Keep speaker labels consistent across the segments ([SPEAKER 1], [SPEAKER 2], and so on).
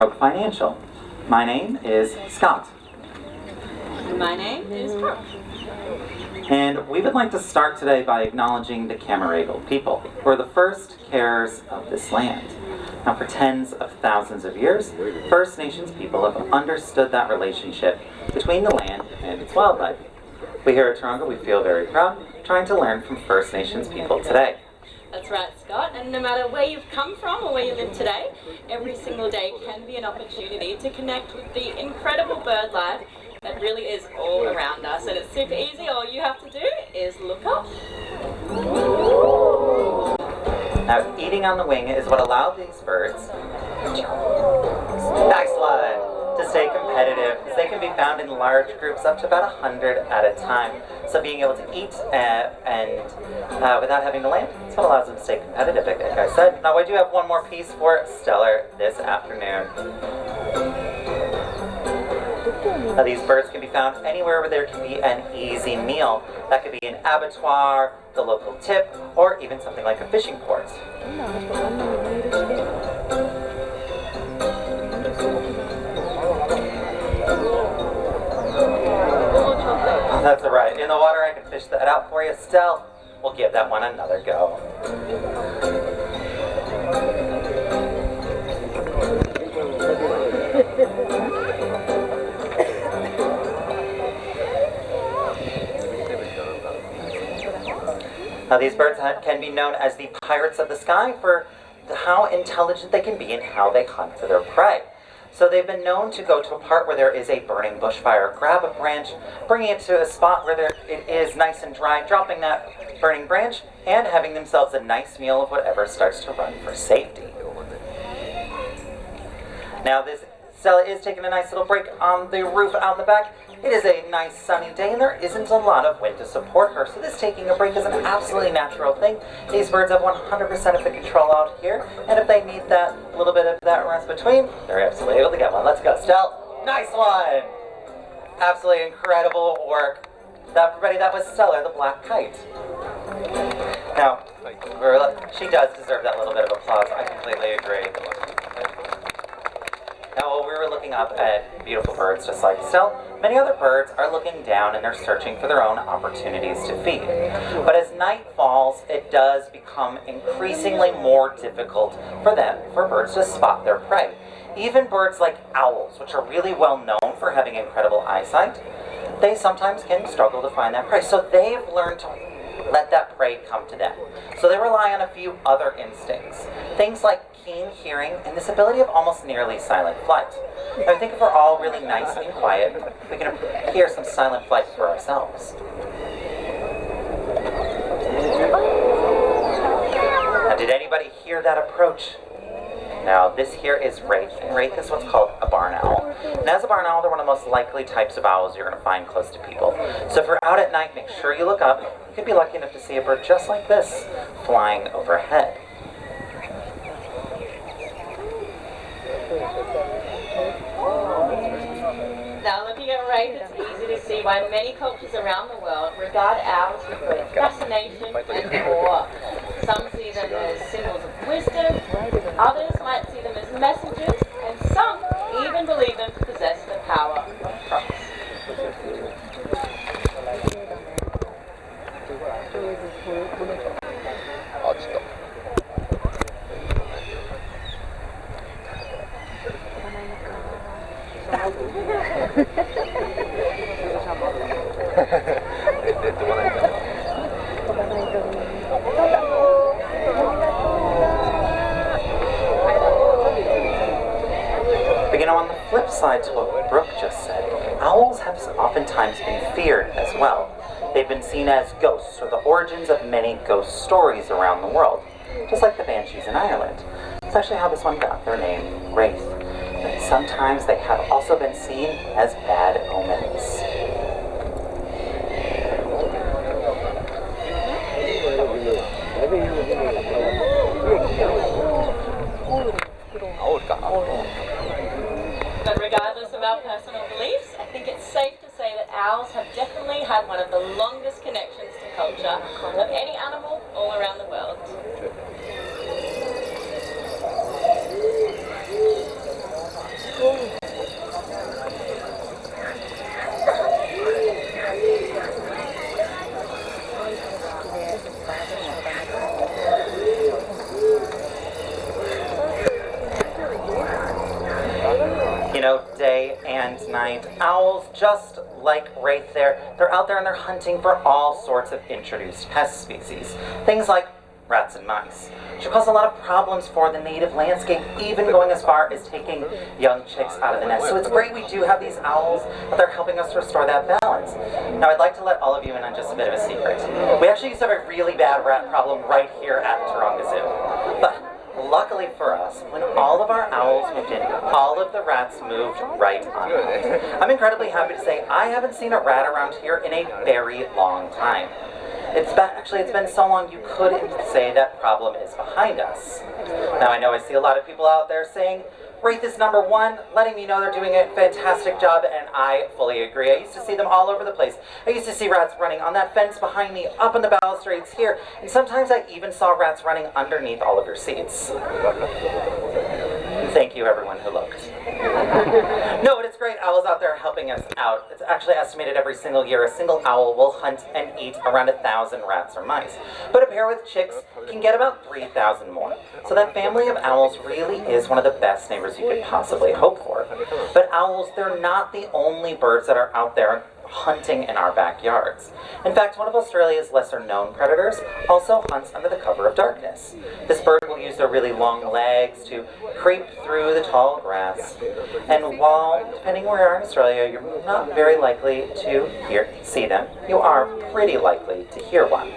[SPEAKER 1] Financial. My name is Scott.
[SPEAKER 2] My name is Brooke.
[SPEAKER 1] And we would like to start today by acknowledging the Camaragal people, who are the first carers of this land. Now, for tens of thousands of years, First Nations people have understood that relationship between the land and its wildlife. We here at Taronga, we feel very proud trying to learn from First Nations people today.
[SPEAKER 2] That's right, Scott, and no matter where you've come from or where you live today, every single day can be an opportunity to connect with the incredible bird life that really is all around us. And it's super easy. All you have to do is look up.
[SPEAKER 1] Now, eating on the wing is what allowed these birds, nice one, to stay competitive, because they can be found in large groups up to about 100 at a time. So being able to eat without having to land, that's what allows them to stay competitive, like I said. Now, I do have one more piece for Stellar this afternoon. Now, these birds can be found anywhere where there can be an easy meal. That could be an abattoir, the local tip, or even something like a fishing port. That's all right. In the water, I can fish that out for you. Stell, we'll give that one another go. Now, these birds can be known as the pirates of the sky for how intelligent they can be and how they hunt for their prey. So they've been known to go to a part where there is a burning bushfire, grab a branch, bringing it to a spot where it is nice and dry, dropping that burning branch, and having themselves a nice meal of whatever starts to run for safety. Now, this Stella is taking a nice little break on the roof out in the back. It is a nice sunny day and there isn't a lot of wind to support her, so this taking a break is an absolutely natural thing. These birds have 100% of the control out here, and if they need that little bit of that rest between, they're absolutely able to get one. Let's go, Stell. Nice one! Absolutely incredible work. Everybody, that was Stellar, the black kite. Now, she does deserve that little bit of applause. I completely agree. Now, while we were looking up at beautiful birds just like Stell, many other birds are looking down and they're searching for their own opportunities to feed. But as night falls, it does become increasingly more difficult for birds to spot their prey. Even birds like owls, which are really well known for having incredible eyesight, they sometimes can struggle to find that prey. So they've learned to let that prey come to them. So they rely on a few other instincts. Things like keen hearing and this ability of almost nearly silent flight. Now, I think if we're all really nice and quiet, we can hear some silent flight for ourselves. Now, did anybody hear that approach? Now, this here is Wraith, and Wraith is what's called a barn owl. And as a barn owl, they're one of the most likely types of owls you're going to find close to people. So if you're out at night, make sure you look up. You could be lucky enough to see a bird just like this flying overhead.
[SPEAKER 2] Now, looking at Wraith, it's easy to see why many cultures around the world regard owls with great fascination and awe. Some see them as symbols of wisdom, others might see them as messengers, and some even believe them to possess the power of crops.
[SPEAKER 1] But you know, on the flip side to what Brooke just said, owls have oftentimes been feared as well. They've been seen as ghosts, or the origins of many ghost stories around the world, just like the banshees in Ireland. It's actually how this one got their name, Wraith. But sometimes they have also been seen as bad omens.
[SPEAKER 2] But regardless of our personal beliefs, I think it's safe to say that owls have definitely had one of the longest connections to culture of any animal all around the world.
[SPEAKER 1] you know, day and night. Owls, just like right there, they're out there and they're hunting for all sorts of introduced pest species. Things like rats and mice, which cause a lot of problems for the native landscape, even going as far as taking young chicks out of the nest. So it's great we do have these owls, but they're helping us restore that balance. Now I'd like to let all of you in on just a bit of a secret. We actually used to have a really bad rat problem right here at Taronga Zoo. But luckily for us, when all of our owls moved in, all of the rats moved right on out. I'm incredibly happy to say I haven't seen a rat around here in a very long time. It's been so long you couldn't say that problem is behind us. Now I know I see a lot of people out there saying, rate this number 1, letting me know they're doing a fantastic job, and I fully agree. I used to see them all over the place. I used to see rats running on that fence behind me, up on the balustrades here, and sometimes I even saw rats running underneath all of your seats. Thank you everyone who looked. No, but it's great. Owls out there helping us out. It's actually estimated every single year a single owl will hunt and eat around 1,000 rats or mice. But a pair with chicks can get about 3,000 more. So that family of owls really is one of the best neighbors you could possibly hope for. But owls, they're not the only birds that are out there hunting in our backyards. In fact, one of Australia's lesser known predators also hunts under the cover of darkness. This bird will use their really long legs to creep through the tall grass. And while, depending where you are in Australia, you're not very likely to see them, you are pretty likely to hear one.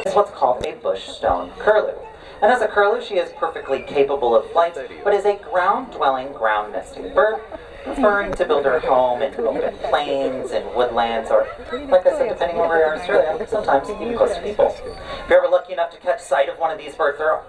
[SPEAKER 1] It's what's called a bush stone curlew. And as a curlew, she is perfectly capable of flight, but is a ground-dwelling, ground-nesting bird, preferring to build her home in open plains and woodlands, or, like I said, depending on where you are in Australia, sometimes even close to people. If you're ever lucky enough to catch sight of one of these birds, they're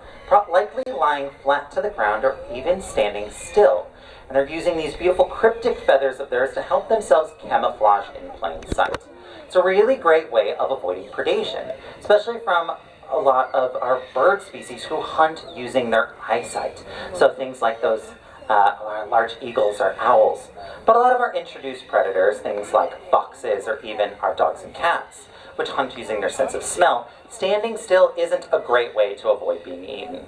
[SPEAKER 1] likely lying flat to the ground or even standing still. And they're using these beautiful cryptic feathers of theirs to help themselves camouflage in plain sight. It's a really great way of avoiding predation, especially from a lot of our bird species who hunt using their eyesight. So things like those large eagles or owls. But a lot of our introduced predators, things like foxes or even our dogs and cats, which hunt using their sense of smell, standing still isn't a great way to avoid being eaten.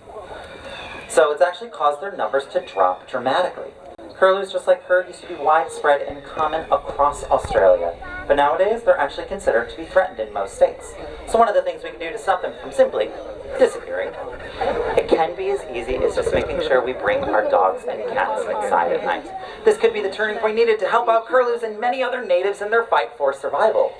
[SPEAKER 1] So it's actually caused their numbers to drop dramatically. Curlews, just like her, used to be widespread and common across Australia, but nowadays they're actually considered to be threatened in most states. So one of the things we can do to stop them from simply disappearing, it can be as easy as just making sure we bring our dogs and cats inside at night. This could be the turning point needed to help out curlews and many other natives in their fight for survival.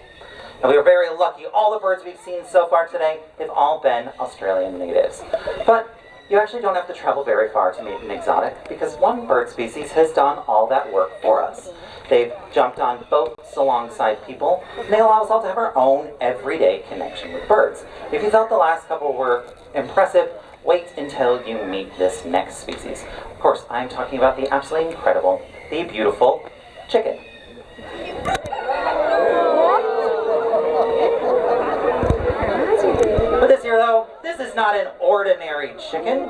[SPEAKER 1] And we are very lucky. All the birds we've seen so far today have all been Australian natives. But you actually don't have to travel very far to meet an exotic, because one bird species has done all that work for us. They've jumped on boats alongside people, and they allow us all to have our own everyday connection with birds. If you thought the last couple were impressive, wait until you meet this next species. Of course, I'm talking about the absolutely incredible, the beautiful chicken. But this here, though, this is not an ordinary chicken.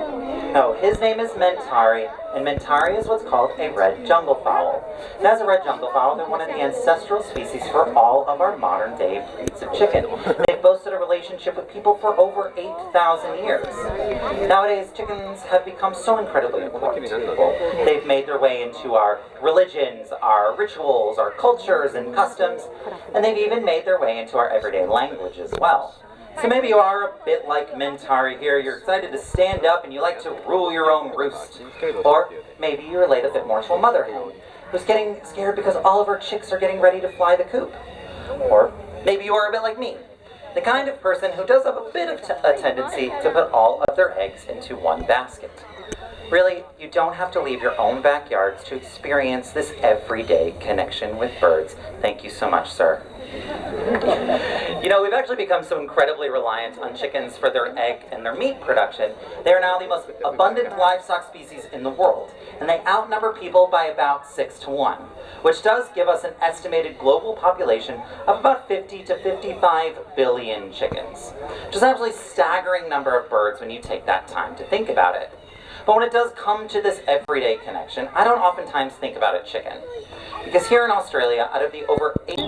[SPEAKER 1] No, his name is Mentari, and Mentari is what's called a red jungle fowl. And as a red jungle fowl, they're one of the ancestral species for all of our modern-day breeds of chicken. They've boasted a relationship with people for over 8,000 years. Nowadays, chickens have become so incredibly important to people. They've made their way into our religions, our rituals, our cultures and customs, and they've even made their way into our everyday language as well. So maybe you are a bit like Mentari here, you're excited to stand up and you like to rule your own roost. Or maybe you relate a bit more to a mother hen, who's getting scared because all of her chicks are getting ready to fly the coop. Or maybe you are a bit like me, the kind of person who does have a bit of a tendency to put all of their eggs into one basket. Really, you don't have to leave your own backyards to experience this everyday connection with birds. Thank you so much, sir. You know, we've actually become so incredibly reliant on chickens for their egg and their meat production. They are now the most abundant livestock species in the world, and they outnumber people by about 6 to 1, which does give us an estimated global population of about 50 to 55 billion chickens, which is an absolutely staggering number of birds when you take that time to think about it. But when it does come to this everyday connection, I don't oftentimes think about a chicken. Because here in Australia, out of the over 8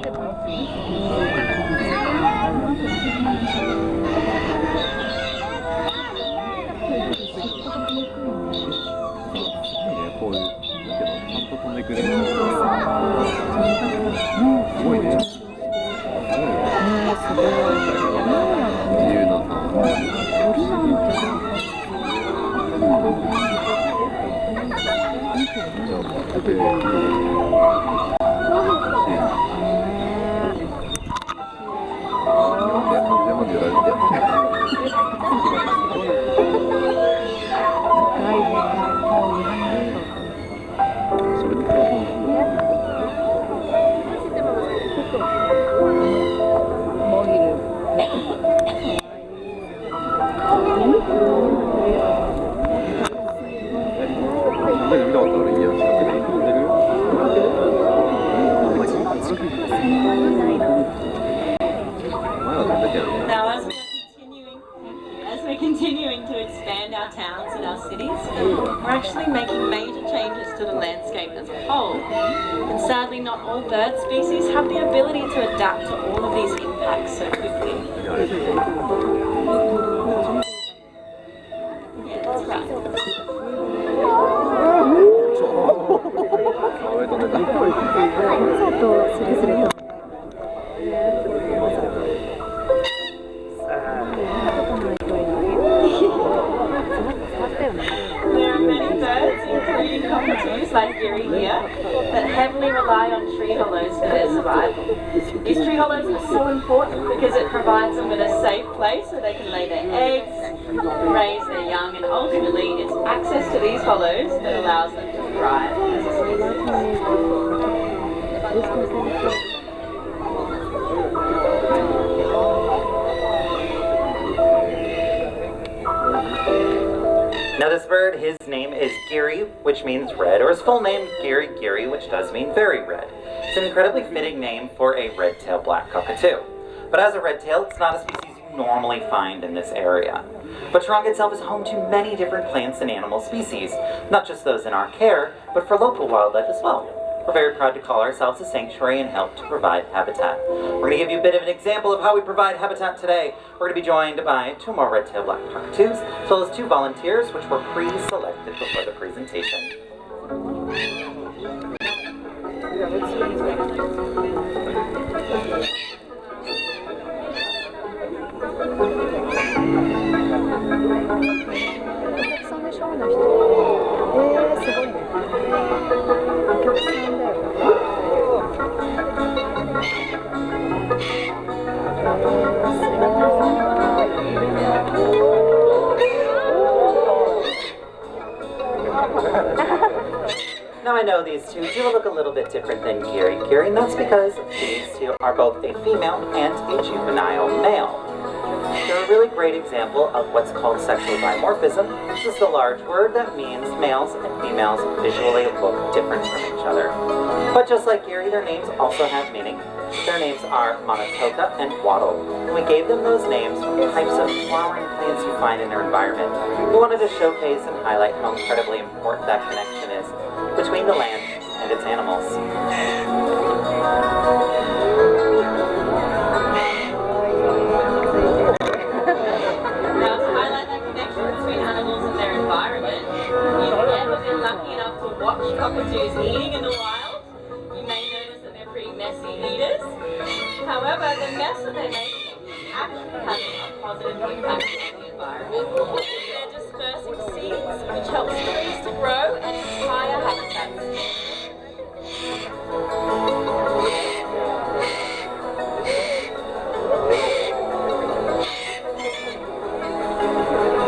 [SPEAKER 2] Now, as we're continuing to expand our towns and our cities, we're actually making major changes to the landscape as a whole. And sadly, not all bird species have the ability to adapt to all of these impacts so quickly. Yeah, that's right. There are many birds, including cockatoos like Geary here, that heavily rely on tree hollows for their survival. These tree hollows are so important because it provides them with a safe place where they can lay their eggs, raise their young, and ultimately it's access to these hollows that allows them to thrive as a species.
[SPEAKER 1] Now this bird, his name is Geary, which means red, or his full name, Geary Geary, which does mean very red. It's an incredibly fitting name for a red-tailed black cockatoo. But as a red-tail, it's not a species you normally find in this area. But Taronga itself is home to many different plants and animal species, not just those in our care, but for local wildlife as well. We're very proud to call ourselves a sanctuary and help to provide habitat. We're going to give you a bit of an example of how we provide habitat today. We're going to be joined by 2 more red-tailed black cockatoos, as well as 2 volunteers, which were pre-selected before the presentation. Now I know these 2 do look a little bit different than Geary Geary, and that's because these 2 are both a female and a juvenile male. They're a really great example of what's called sexual dimorphism. This is the large word that means males and females visually look different from each other. But just like Geary, their names also have meaning. Their names are Monotoka and Wattle. And we gave them those names from the types of flowering plants you find in their environment. We wanted to showcase and highlight how incredibly important that connection is between the land and its animals.
[SPEAKER 2] Now, to highlight that connection between animals and their environment, if you've ever been lucky enough to watch cockatoos eating in the wild, you may notice that they're pretty messy eaters. However, the mess that they make actually has a positive impact on the environment. They're dispersing seeds, which helps trees to grow and entire habitats.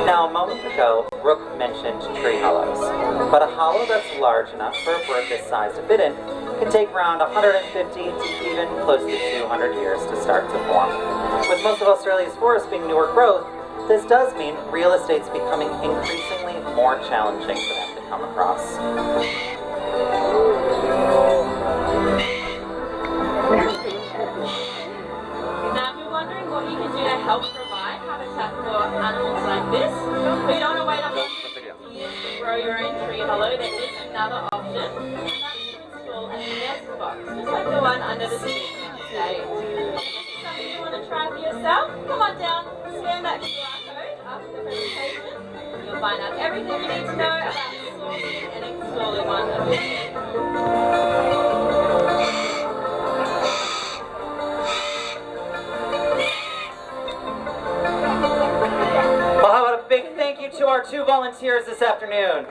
[SPEAKER 1] Now, a moment ago, Brooke mentioned tree hollows, but a hollow that's large enough for a bird this size to fit in can take around 150 to even close to 200 years to start to form. With most of Australia's forests being newer growth, this does mean real estate's becoming increasingly more challenging for them to come across.
[SPEAKER 2] Now, if you're wondering what you can do to help provide habitat for animals like this, but you don't want to wait up to years to grow your own tree hollow, there is another option, and that's to install a nest box, just like the one under the speaker on stage. If this is something you want to try for yourself, come on down, scan that QR code after the presentation. You'll find out everything you need to know about sourcing and installing one of these.
[SPEAKER 1] volunteers this afternoon.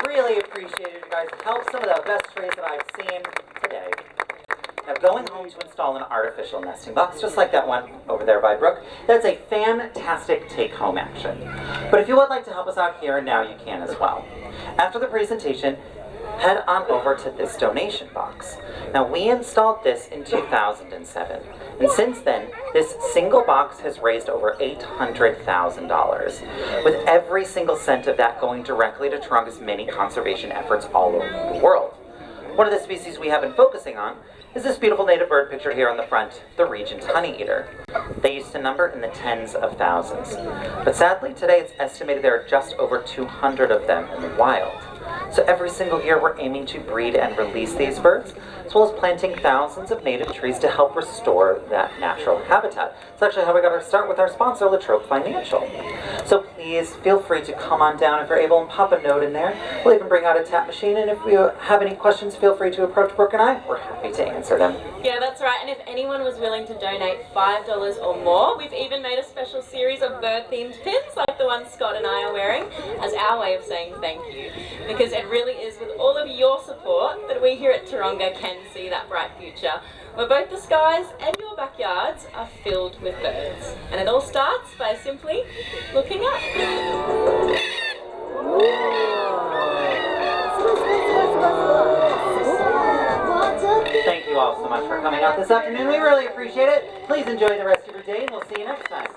[SPEAKER 1] Really appreciate it. You guys helped some of the best trees that I've seen today. Now, going home to install an artificial nesting box, just like that one over there by Brooke, that's a fantastic take-home action. But if you would like to help us out here and now, you can as well. After the presentation, head on over to this donation box. Now, we installed this in 2007, and since then, this single box has raised over $800,000, with every single cent of that going directly to Taronga's many conservation efforts all over the world. One of the species we have been focusing on is this beautiful native bird pictured here on the front, the Regent's honeyeater. They used to number in the tens of thousands, but sadly today it's estimated there are just over 200 of them in the wild. So every single year we're aiming to breed and release these birds, as well as planting thousands of native trees to help restore that natural habitat. It's actually how we got our start with our sponsor, Latrobe Financial. So please feel free to come on down if you're able and pop a note in there. We'll even bring out a tap machine, and if you have any questions, feel free to approach Brooke and I. We're happy to answer them.
[SPEAKER 2] Yeah, that's right. And if anyone was willing to donate $5 or more, we've even made a special series of bird-themed pins like the one Scott and I are wearing as our way of saying thank you. Because it really is with all of your support that we here at Taronga can see that bright future, where both the skies and your backyards are filled with birds. And it all starts by simply looking up.
[SPEAKER 1] Thank you all so much for coming out this afternoon. We really appreciate it. Please enjoy the rest of your day, and we'll see you next time.